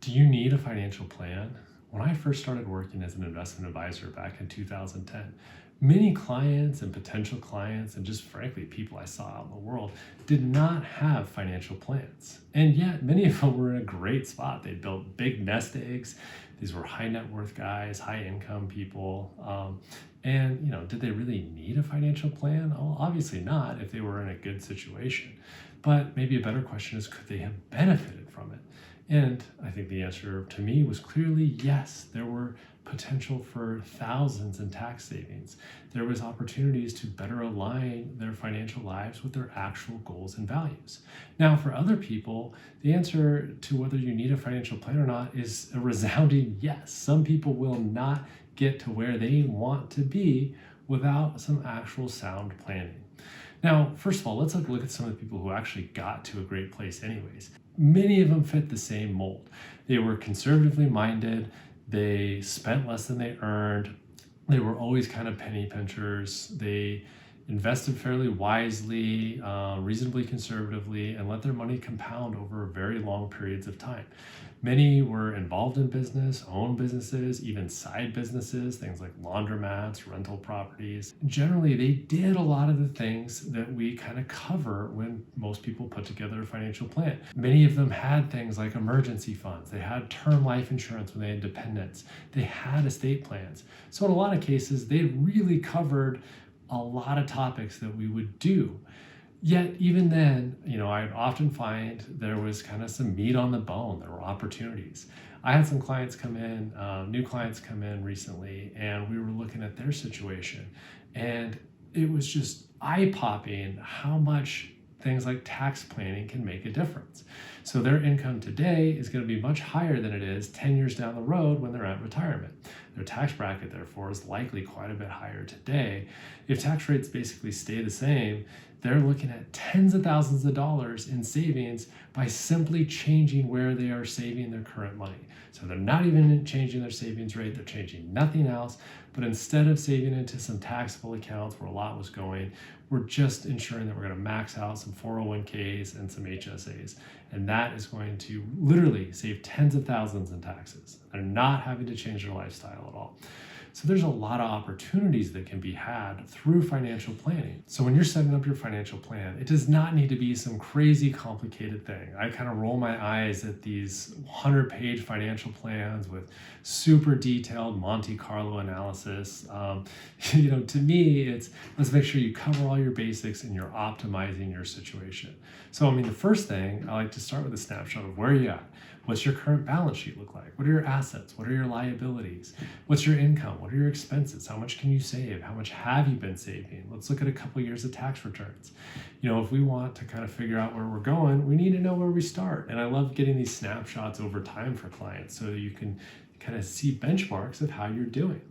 Do you need a financial plan? When I first started working as an investment advisor back in 2010, many clients and potential clients, and just frankly, people I saw out in the world, did not have financial plans. And yet, many of them were in a great spot. They built big nest eggs. These were high net worth guys, high income people. And did they really need a financial plan? Well, obviously not if they were in a good situation. But maybe a better question is, could they have benefited from it? And I think the answer to me was clearly yes. There were potential for thousands in tax savings. There was opportunities to better align their financial lives with their actual goals and values. Now, for other people, the answer to whether you need a financial plan or not is a resounding yes. Some people will not get to where they want to be without some actual sound planning. Now, first of all, let's look at some of the people who actually got to a great place anyways. Many of them fit the same mold. They were conservatively minded. They spent less than they earned. They were always kind of penny pinchers. They invested fairly wisely, reasonably conservatively, and let their money compound over very long periods of time. Many were involved in business, owned businesses, even side businesses, things like laundromats, rental properties. Generally, they did a lot of the things that we kind of cover when most people put together a financial plan. Many of them had things like emergency funds. They had term life insurance when they had dependents. They had estate plans. So in a lot of cases, they really covered a lot of topics that we would do. Yet even then, I'd often find there was kind of some meat on the bone. There were opportunities. I had some clients come in, new clients come in recently, and we were looking at their situation. And it was just eye-popping how much things like tax planning can make a difference. So their income today is going to be much higher than it is 10 years down the road when they're at retirement. Their tax bracket, therefore, is likely quite a bit higher today. If tax rates basically stay the same, they're looking at tens of thousands of dollars in savings by simply changing where they are saving their current money. So they're not even changing their savings rate, they're changing nothing else, but instead of saving into some taxable accounts where a lot was going, we're just ensuring that we're going to max out some 401ks and some HSAs. And that is going to literally save tens of thousands in taxes. They're not having to change their lifestyle at all. So there's a lot of opportunities that can be had through financial planning. So when you're setting up your financial plan, it does not need to be some crazy complicated thing. I kind of roll my eyes at these 100-page financial plans with super detailed Monte Carlo analysis. To me, it's let's make sure you cover all your basics and you're optimizing your situation. So, the first thing, I like to start with a snapshot of where you're at. What's your current balance sheet look like? What are your assets? What are your liabilities? What's your income? What are your expenses? How much can you save? How much have you been saving? Let's look at a couple years of tax returns. If we want to kind of figure out where we're going, we need to know where we start. And I love getting these snapshots over time for clients so that you can kind of see benchmarks of how you're doing.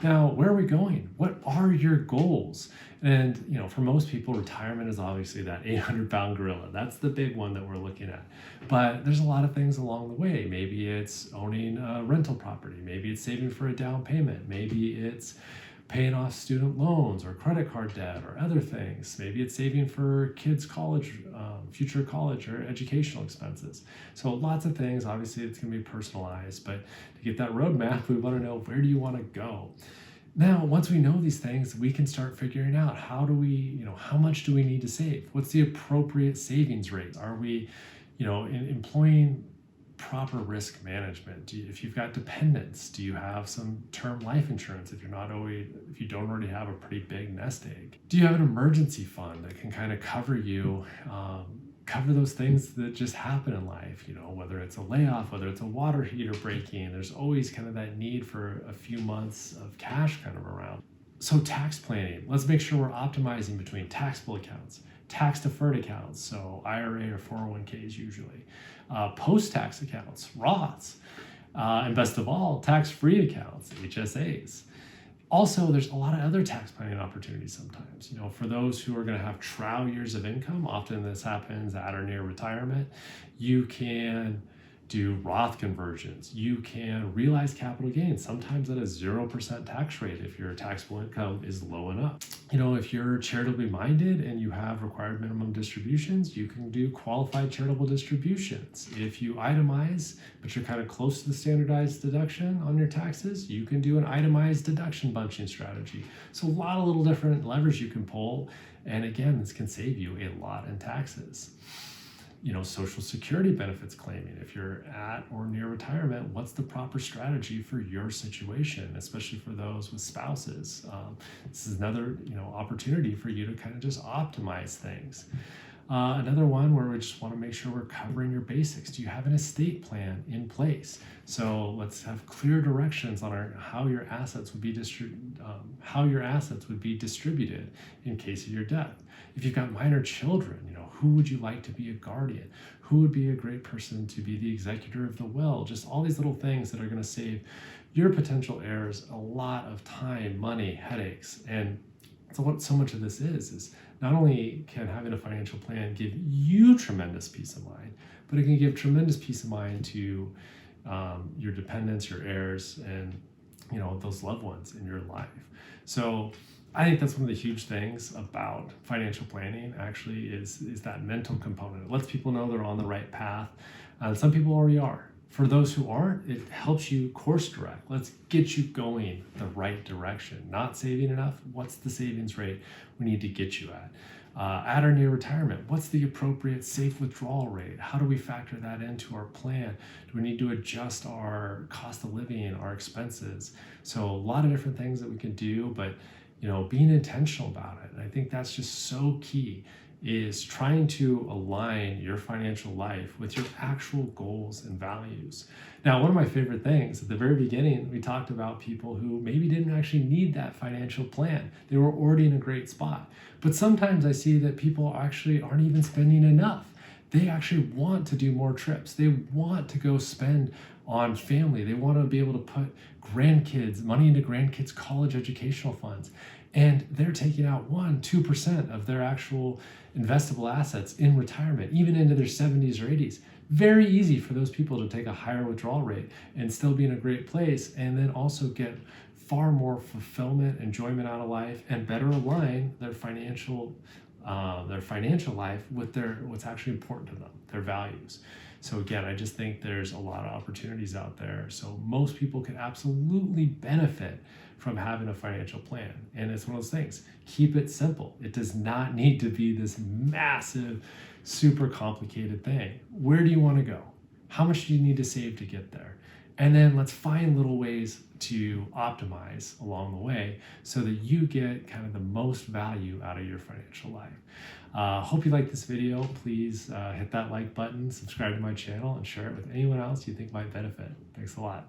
Now, where are we going? What are your goals? And, for most people, retirement is obviously that 800-pound gorilla. That's the big one that we're looking at. But there's a lot of things along the way. Maybe it's owning a rental property. Maybe it's saving for a down payment. Maybe it's paying off student loans or credit card debt or other things. Maybe it's saving for kids' college, future college or educational expenses. So lots of things. Obviously, it's going to be personalized, but to get that roadmap, we want to know, where do you want to go? Now, once we know these things, we can start figuring out how much do we need to save? What's the appropriate savings rate? Are we, employing proper risk management? If you've got dependents, do you have some term life insurance if you don't already have a pretty big nest egg? Do you have an emergency fund that can kind of cover you, cover those things that just happen in life, whether it's a layoff, whether it's a water heater breaking, there's always kind of that need for a few months of cash kind of around. So tax planning, let's make sure we're optimizing between taxable accounts, tax deferred accounts, so IRA or 401ks usually, post-tax accounts, Roths, and best of all, tax-free accounts, HSAs. Also, there's a lot of other tax planning opportunities sometimes. For those who are going to have trial years of income, often this happens at or near retirement, you can do Roth conversions. You can realize capital gains, sometimes at a 0% tax rate if your taxable income is low enough. If you're charitably minded and you have required minimum distributions, you can do qualified charitable distributions. If you itemize, but you're kind of close to the standardized deduction on your taxes, you can do an itemized deduction bunching strategy. So a lot of little different levers you can pull. And again, this can save you a lot in taxes. Social Security benefits claiming. If you're at or near retirement, what's the proper strategy for your situation, especially for those with spouses? This is another, opportunity for you to kind of just optimize things. Another one where we just want to make sure we're covering your basics. Do you have an estate plan in place? So let's have clear directions on how your assets would be distributed in case of your death. If you've got minor children, who would you like to be a guardian? Who would be a great person to be the executor of the will? Just all these little things that are going to save your potential heirs a lot of time, money, headaches. And so what so much of this is not only can having a financial plan give you tremendous peace of mind, but it can give tremendous peace of mind to your dependents, your heirs, and those loved ones in your life. So I think that's one of the huge things about financial planning actually is that mental component. It lets people know they're on the right path. Some people already are. For those who aren't, it helps you course direct. Let's get you going the right direction. Not saving enough? What's the savings rate we need to get you at? At or near retirement, what's the appropriate safe withdrawal rate? How do we factor that into our plan? Do we need to adjust our cost of living, our expenses? So a lot of different things that we can do, but being intentional about it. And I think that's just so key, is trying to align your financial life with your actual goals and values. Now, one of my favorite things at the very beginning, we talked about people who maybe didn't actually need that financial plan. They were already in a great spot. But sometimes I see that people actually aren't even spending enough. They actually want to do more trips. They want to go spend on family. They want to be able to put money into grandkids' college educational funds. And they're taking out 1-2% of their actual investable assets in retirement, even into their 70s or 80s. Very easy for those people to take a higher withdrawal rate and still be in a great place, and then also get far more fulfillment, enjoyment out of life, and better align their financial life with what's actually important to them, their values. So again, I just think there's a lot of opportunities out there. So most people can absolutely benefit from having a financial plan. And it's one of those things, keep it simple. It does not need to be this massive, super complicated thing. Where do you want to go? How much do you need to save to get there? And then let's find little ways to optimize along the way so that you get kind of the most value out of your financial life. Hope you like this video. Please hit that like button, subscribe to my channel, and share it with anyone else you think might benefit. Thanks a lot.